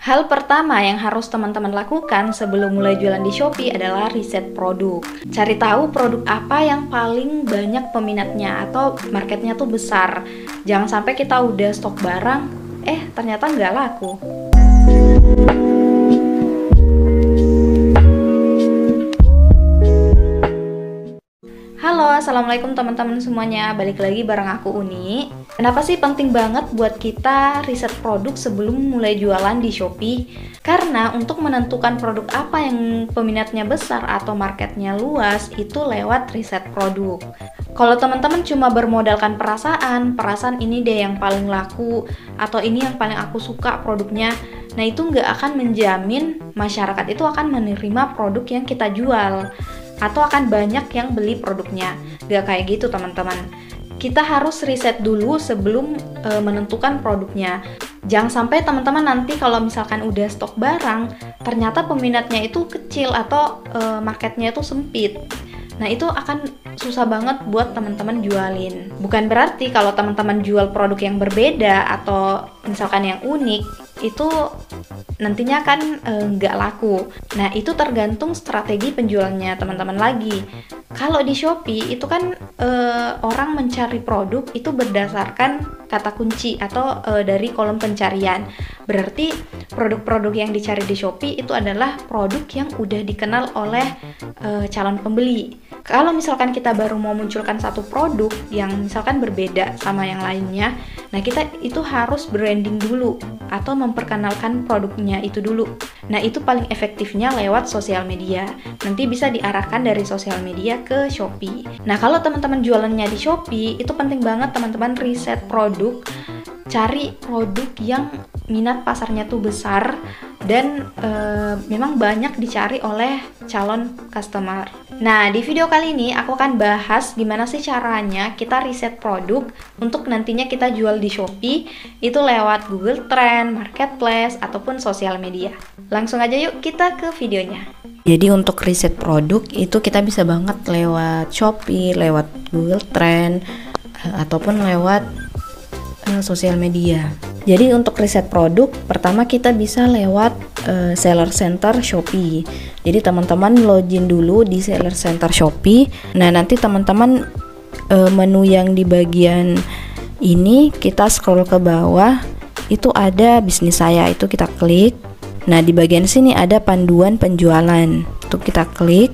Hal pertama yang harus teman-teman lakukan sebelum mulai jualan di Shopee adalah riset produk. Cari tahu produk apa yang paling banyak peminatnya atau marketnya tuh besar. Jangan sampai kita udah stok barang, ternyata nggak laku. Halo, assalamualaikum teman-teman semuanya. Balik lagi bareng aku Uni. Kenapa sih penting banget buat kita riset produk sebelum mulai jualan di Shopee? Karena untuk menentukan produk apa yang peminatnya besar atau marketnya luas itu lewat riset produk. Kalau teman-teman cuma bermodalkan perasaan ini deh yang paling laku atau ini yang paling aku suka produknya, nah itu nggak akan menjamin masyarakat itu akan menerima produk yang kita jual atau akan banyak yang beli produknya. Gak kayak gitu teman-teman. Kita harus riset dulu sebelum menentukan produknya. Jangan sampai teman-teman nanti kalau misalkan udah stok barang, ternyata peminatnya itu kecil atau marketnya itu sempit. Nah itu akan susah banget buat teman-teman jualin. Bukan berarti kalau teman-teman jual produk yang berbeda atau misalkan yang unik, itu nantinya kan nggak laku. Nah itu tergantung strategi penjualnya teman-teman lagi. Kalau di Shopee itu kan orang mencari produk itu berdasarkan kata kunci atau dari kolom pencarian. Berarti produk-produk yang dicari di Shopee itu adalah produk yang udah dikenal oleh calon pembeli. Kalau misalkan kita baru mau munculkan satu produk yang misalkan berbeda sama yang lainnya, nah kita itu harus branding dulu atau memperkenalkan produknya itu dulu. Nah itu paling efektifnya lewat sosial media. Nanti bisa diarahkan dari sosial media ke Shopee. Nah kalau teman-teman jualannya di Shopee, itu penting banget teman-teman riset produk. Cari produk yang minat pasarnya tuh besar dan memang banyak dicari oleh calon customer. Nah di video kali ini aku akan bahas gimana sih caranya kita riset produk untuk nantinya kita jual di Shopee itu lewat Google Trend, Marketplace, ataupun sosial media. Langsung aja yuk kita ke videonya. Jadi untuk riset produk itu kita bisa banget lewat Shopee, lewat Google Trend, ataupun lewat sosial media. Jadi untuk riset produk, pertama kita bisa lewat Seller Center Shopee. Jadi teman-teman login dulu di Seller Center Shopee. Nah nanti teman-teman menu yang di bagian ini kita scroll ke bawah, itu ada bisnis saya, itu kita klik. Nah di bagian sini ada panduan penjualan, itu kita klik.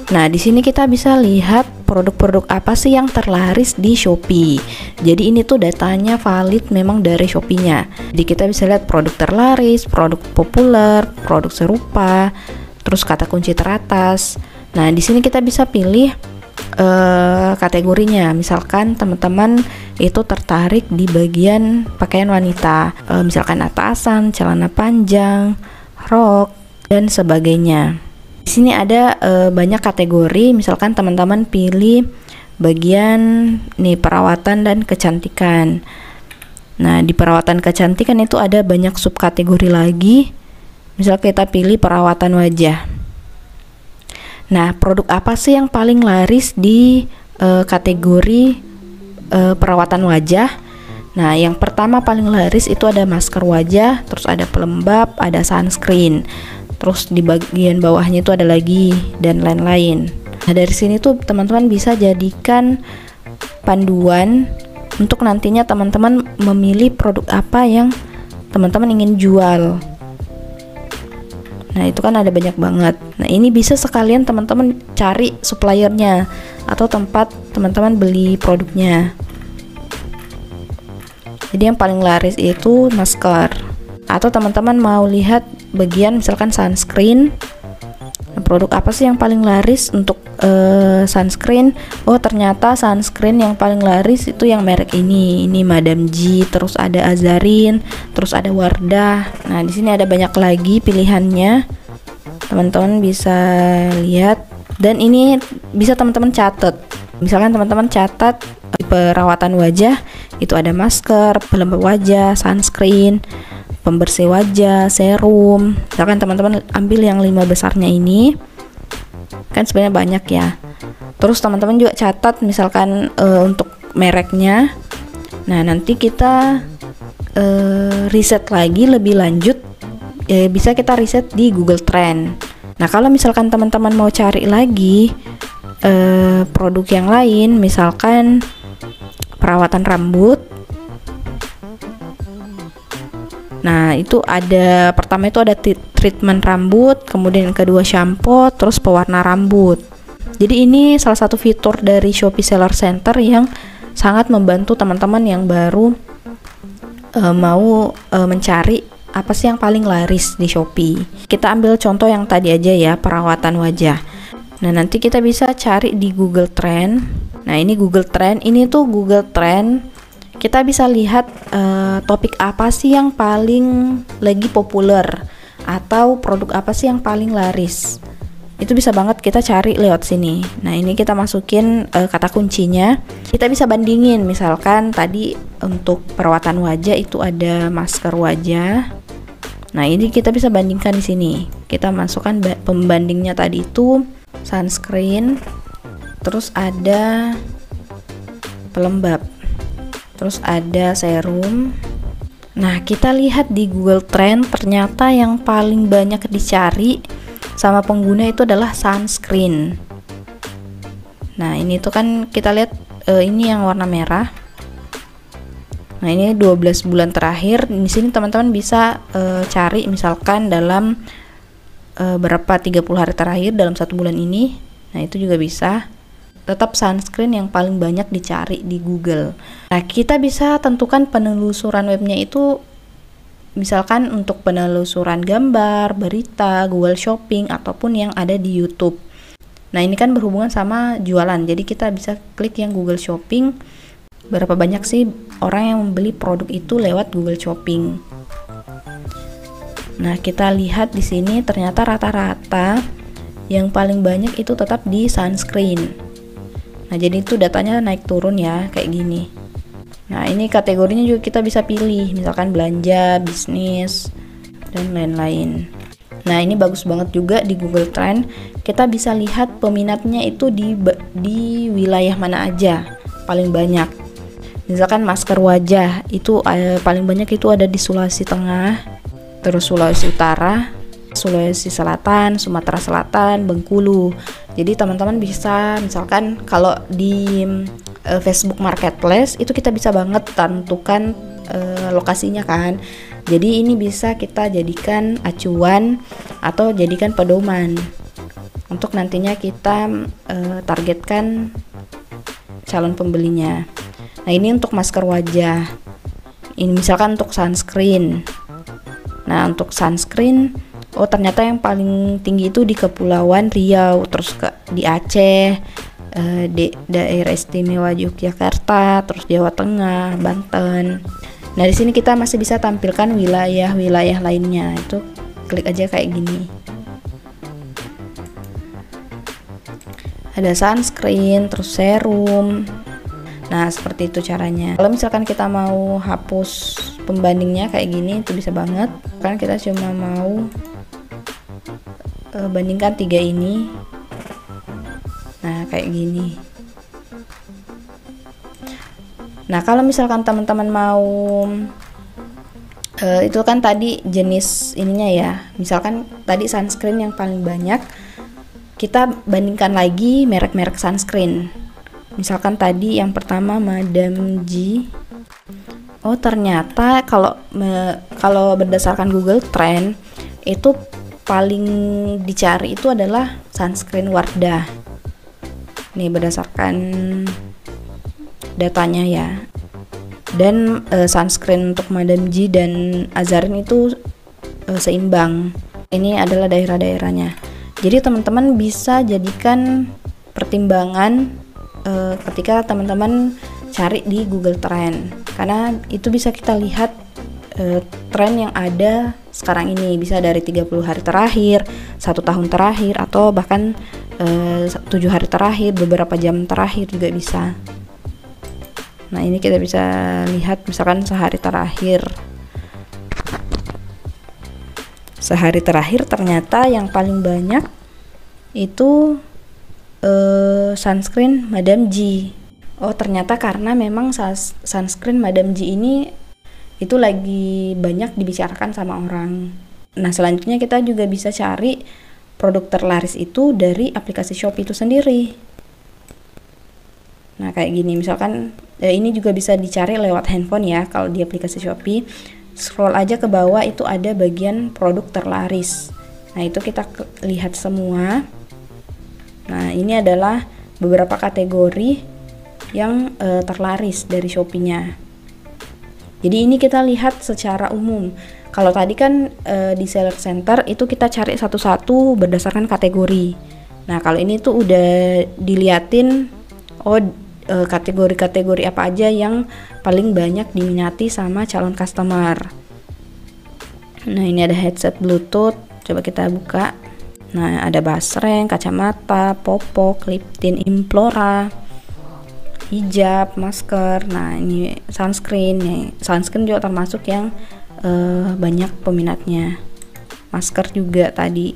Nah di sini kita bisa lihat produk-produk apa sih yang terlaris di Shopee. Jadi ini tuh datanya valid memang dari Shopee-nya. Jadi kita bisa lihat produk terlaris, produk populer, produk serupa, terus kata kunci teratas. Nah di sini kita bisa pilih kategorinya. Misalkan teman-teman itu tertarik di bagian pakaian wanita, misalkan atasan, celana panjang, rok, dan sebagainya. Di sini ada banyak kategori, misalkan teman-teman pilih bagian nih perawatan dan kecantikan. Nah, di perawatan kecantikan itu ada banyak subkategori lagi. Misal kita pilih perawatan wajah. Nah, produk apa sih yang paling laris di kategori perawatan wajah? Nah, yang pertama paling laris itu ada masker wajah, terus ada pelembab, ada sunscreen. Terus di bagian bawahnya itu ada lagi dan lain-lain. Nah dari sini tuh teman-teman bisa jadikan panduan untuk nantinya teman-teman memilih produk apa yang teman-teman ingin jual. Nah itu kan ada banyak banget. Nah ini bisa sekalian teman-teman cari suppliernya atau tempat teman-teman beli produknya. Jadi yang paling laris itu masker. Atau teman-teman mau lihat bagian misalkan sunscreen, produk apa sih yang paling laris untuk sunscreen? Oh ternyata sunscreen yang paling laris itu yang merek ini Madam G, terus ada Azarin, terus ada Wardah. Nah di sini ada banyak lagi pilihannya, teman-teman bisa lihat. Dan ini bisa teman-teman catat. Misalkan teman-teman catat di perawatan wajah itu ada masker, pelembab wajah, sunscreen, pembersih wajah, serum. Misalkan teman-teman ambil yang 5 besarnya ini, kan sebenarnya banyak ya. Terus teman-teman juga catat misalkan untuk mereknya. Nah nanti kita riset lagi lebih lanjut bisa kita riset di Google Trend. Nah, kalau misalkan teman-teman mau cari lagi produk yang lain, misalkan perawatan rambut. Nah, itu ada, pertama itu ada treatment rambut, kemudian yang kedua shampoo, terus pewarna rambut. Jadi ini salah satu fitur dari Shopee Seller Center yang sangat membantu teman-teman yang baru mau mencari apa sih yang paling laris di Shopee. Kita ambil contoh yang tadi aja ya, perawatan wajah. Nah, nanti kita bisa cari di Google Trend. Nah, ini Google Trend, ini tuh Google Trend. Kita bisa lihat topik apa sih yang paling lagi populer atau produk apa sih yang paling laris. Itu bisa banget kita cari lewat sini. Nah, ini kita masukin kata kuncinya. Kita bisa bandingin, misalkan tadi untuk perawatan wajah itu ada masker wajah. Nah, ini kita bisa bandingkan di sini. Kita masukkan pembandingnya tadi itu sunscreen, terus ada pelembab, terus ada serum. Nah, kita lihat di Google Trend, ternyata yang paling banyak dicari sama pengguna itu adalah sunscreen. Nah, ini tuh kan kita lihat ini yang warna merah. Nah, ini 12 bulan terakhir. Di sini teman-teman bisa cari misalkan dalam berapa 30 hari terakhir dalam 1 bulan ini. Nah, itu juga bisa. Tetap sunscreen yang paling banyak dicari di Google. Nah, kita bisa tentukan penelusuran webnya itu, misalkan untuk penelusuran gambar, berita, Google Shopping, ataupun yang ada di YouTube. Nah, ini kan berhubungan sama jualan, jadi kita bisa klik yang Google Shopping. Berapa banyak sih orang yang membeli produk itu lewat Google Shopping. Nah, kita lihat di sini ternyata rata-rata yang paling banyak itu tetap di sunscreen. Nah, jadi itu datanya naik turun ya, kayak gini. Nah, ini kategorinya juga kita bisa pilih, misalkan belanja, bisnis, dan lain-lain. Nah, ini bagus banget juga di Google Trend. Kita bisa lihat peminatnya itu di wilayah mana aja paling banyak. Misalkan masker wajah itu paling banyak itu ada di Sulawesi Tengah, terus Sulawesi Utara, Sulawesi Selatan, Sumatera Selatan, Bengkulu. Jadi teman-teman bisa misalkan kalau di Facebook Marketplace itu kita bisa banget tentukan lokasinya kan. Jadi ini bisa kita jadikan acuan atau jadikan pedoman untuk nantinya kita targetkan calon pembelinya. Nah, ini untuk masker wajah. Ini misalkan untuk sunscreen. Nah, untuk sunscreen, oh ternyata yang paling tinggi itu di Kepulauan Riau, terus di Aceh, di daerah istimewa Yogyakarta, terus Jawa Tengah, Banten. Nah, di sini kita masih bisa tampilkan wilayah-wilayah lainnya. Itu klik aja kayak gini. Ada sunscreen, terus serum. Nah, seperti itu caranya. Kalau misalkan kita mau hapus pembandingnya kayak gini, itu bisa banget. Kan kita cuma mau bandingkan 3 ini. Nah, kayak gini. Nah, kalau misalkan teman-teman mau itu kan tadi jenis ininya ya. Misalkan tadi sunscreen yang paling banyak, kita bandingkan lagi merek-merek sunscreen. Misalkan tadi yang pertama Madame G. Oh, ternyata kalau berdasarkan Google Trend itu paling dicari itu adalah sunscreen Wardah. Nih berdasarkan datanya ya. Dan sunscreen untuk Madame G dan Azarin itu seimbang. Ini adalah daerah-daerahnya. Jadi teman-teman bisa jadikan pertimbangan ketika teman-teman cari di Google Trend, karena itu bisa kita lihat tren yang ada sekarang ini, bisa dari 30 hari terakhir, 1 tahun terakhir, atau bahkan 7 hari terakhir, beberapa jam terakhir juga bisa. Nah, ini kita bisa lihat misalkan sehari terakhir ternyata yang paling banyak itu sunscreen Madame G. Oh, ternyata karena memang sunscreen Madame G ini itu lagi banyak dibicarakan sama orang. Nah, selanjutnya kita juga bisa cari produk terlaris itu dari aplikasi Shopee itu sendiri. Nah, kayak gini, misalkan ini juga bisa dicari lewat handphone ya. Kalau di aplikasi Shopee, scroll aja ke bawah, itu ada bagian produk terlaris. Nah, itu kita lihat semua. Nah, ini adalah beberapa kategori yang terlaris dari Shopee-nya. Jadi ini kita lihat secara umum. Kalau tadi kan di Seller Center itu kita cari satu-satu berdasarkan kategori. Nah, kalau ini tuh udah diliatin kategori-kategori apa aja yang paling banyak diminati sama calon customer. Nah, ini ada headset Bluetooth, coba kita buka. Nah, ada basreng, kacamata, popok, lip tint Implora, hijab, masker. Nah, ini sunscreen nih. Sunscreen juga termasuk yang banyak peminatnya. Masker juga tadi.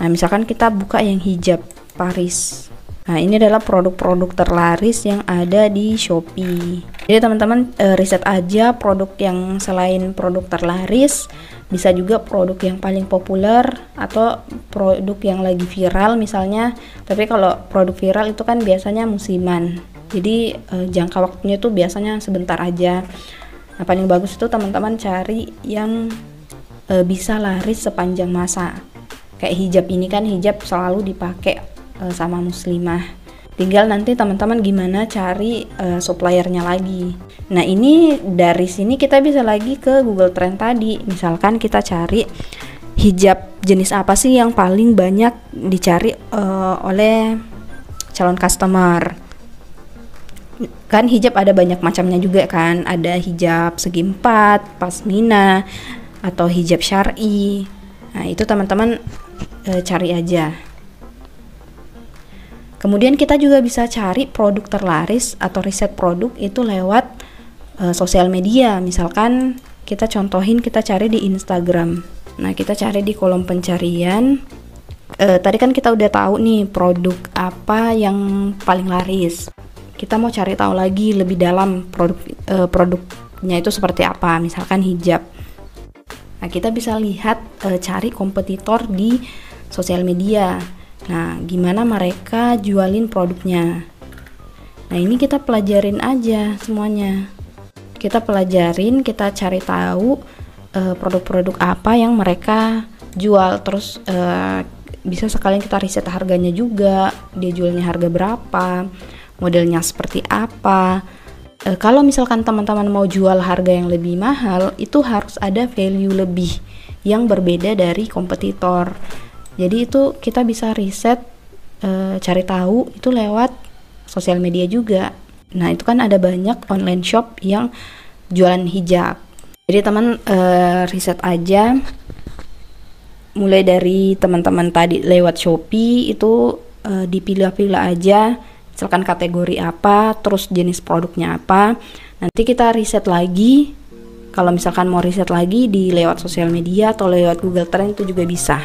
Nah, misalkan kita buka yang hijab Paris. Nah, ini adalah produk-produk terlaris yang ada di Shopee. Jadi teman-teman riset aja produk yang selain produk terlaris, bisa juga produk yang paling populer atau produk yang lagi viral misalnya. Tapi kalau produk viral itu kan biasanya musiman. Jadi jangka waktunya tuh biasanya sebentar aja. Nah, paling bagus itu teman-teman cari yang bisa laris sepanjang masa. Kayak hijab ini kan, hijab selalu dipakai sama muslimah. Tinggal nanti teman-teman gimana cari suppliernya lagi. Nah, ini dari sini kita bisa lagi ke Google Trend tadi. Misalkan kita cari hijab jenis apa sih yang paling banyak dicari oleh calon customer. Kan hijab ada banyak macamnya juga kan. Ada hijab segi 4, pasmina, atau hijab syar'i. Nah, itu teman-teman cari aja. Kemudian kita juga bisa cari produk terlaris atau riset produk itu lewat sosial media. Misalkan kita contohin, kita cari di Instagram. Nah, kita cari di kolom pencarian. Tadi kan kita udah tahu nih produk apa yang paling laris. Kita mau cari tahu lagi lebih dalam produknya itu seperti apa. Misalkan hijab. Nah, kita bisa lihat cari kompetitor di sosial media. Nah, gimana mereka jualin produknya. Nah, ini kita pelajarin aja semuanya. Kita pelajarin, kita cari tahu produk-produk apa yang mereka jual. Terus bisa sekalian kita riset harganya juga. Dia jualnya harga berapa, modelnya seperti apa. Kalau misalkan teman-teman mau jual harga yang lebih mahal, itu harus ada value lebih yang berbeda dari kompetitor. Jadi itu kita bisa riset, cari tahu itu lewat sosial media juga. Nah, itu kan ada banyak online shop yang jualan hijab. Jadi teman riset aja, mulai dari teman-teman tadi lewat Shopee itu dipilih-pilih aja, misalkan kategori apa, terus jenis produknya apa. Nanti kita riset lagi. Kalau misalkan mau riset lagi di lewat sosial media atau lewat Google Trend itu juga bisa.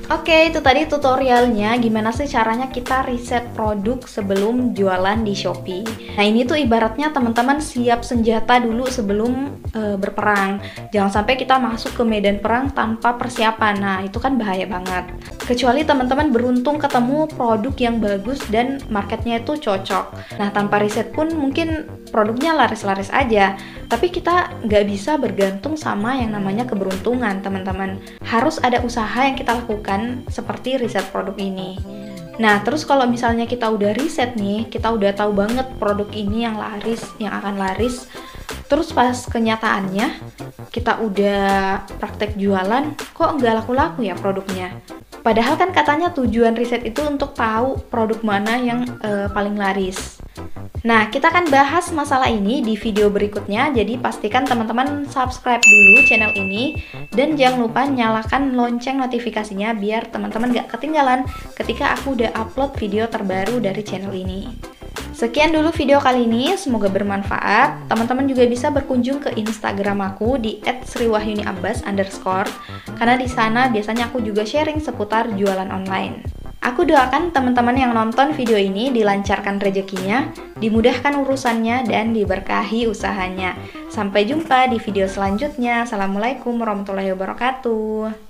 Oke, itu tadi tutorialnya gimana sih caranya kita riset produk sebelum jualan di Shopee. Nah, ini tuh ibaratnya teman-teman siap senjata dulu sebelum berperang. Jangan sampai kita masuk ke medan perang tanpa persiapan. Nah, itu kan bahaya banget. Kecuali teman-teman beruntung ketemu produk yang bagus dan marketnya itu cocok. Nah, tanpa riset pun mungkin produknya laris-laris aja. Tapi kita nggak bisa bergantung sama yang namanya keberuntungan, teman-teman. Harus ada usaha yang kita lakukan seperti riset produk ini. Nah, terus kalau misalnya kita udah riset nih, kita udah tahu banget produk ini yang laris, yang akan laris. Terus pas kenyataannya, kita udah praktek jualan, kok nggak laku-laku ya produknya? Padahal kan katanya tujuan riset itu untuk tahu produk mana yang paling laris. Nah, kita akan bahas masalah ini di video berikutnya, jadi pastikan teman-teman subscribe dulu channel ini dan jangan lupa nyalakan lonceng notifikasinya biar teman-teman gak ketinggalan ketika aku udah upload video terbaru dari channel ini. Sekian dulu video kali ini, semoga bermanfaat. Teman-teman juga bisa berkunjung ke Instagram aku di @sriwahyuniabbas_ karena di sana biasanya aku juga sharing seputar jualan online. Aku doakan teman-teman yang nonton video ini dilancarkan rezekinya, dimudahkan urusannya, dan diberkahi usahanya. Sampai jumpa di video selanjutnya. Assalamualaikum warahmatullahi wabarakatuh.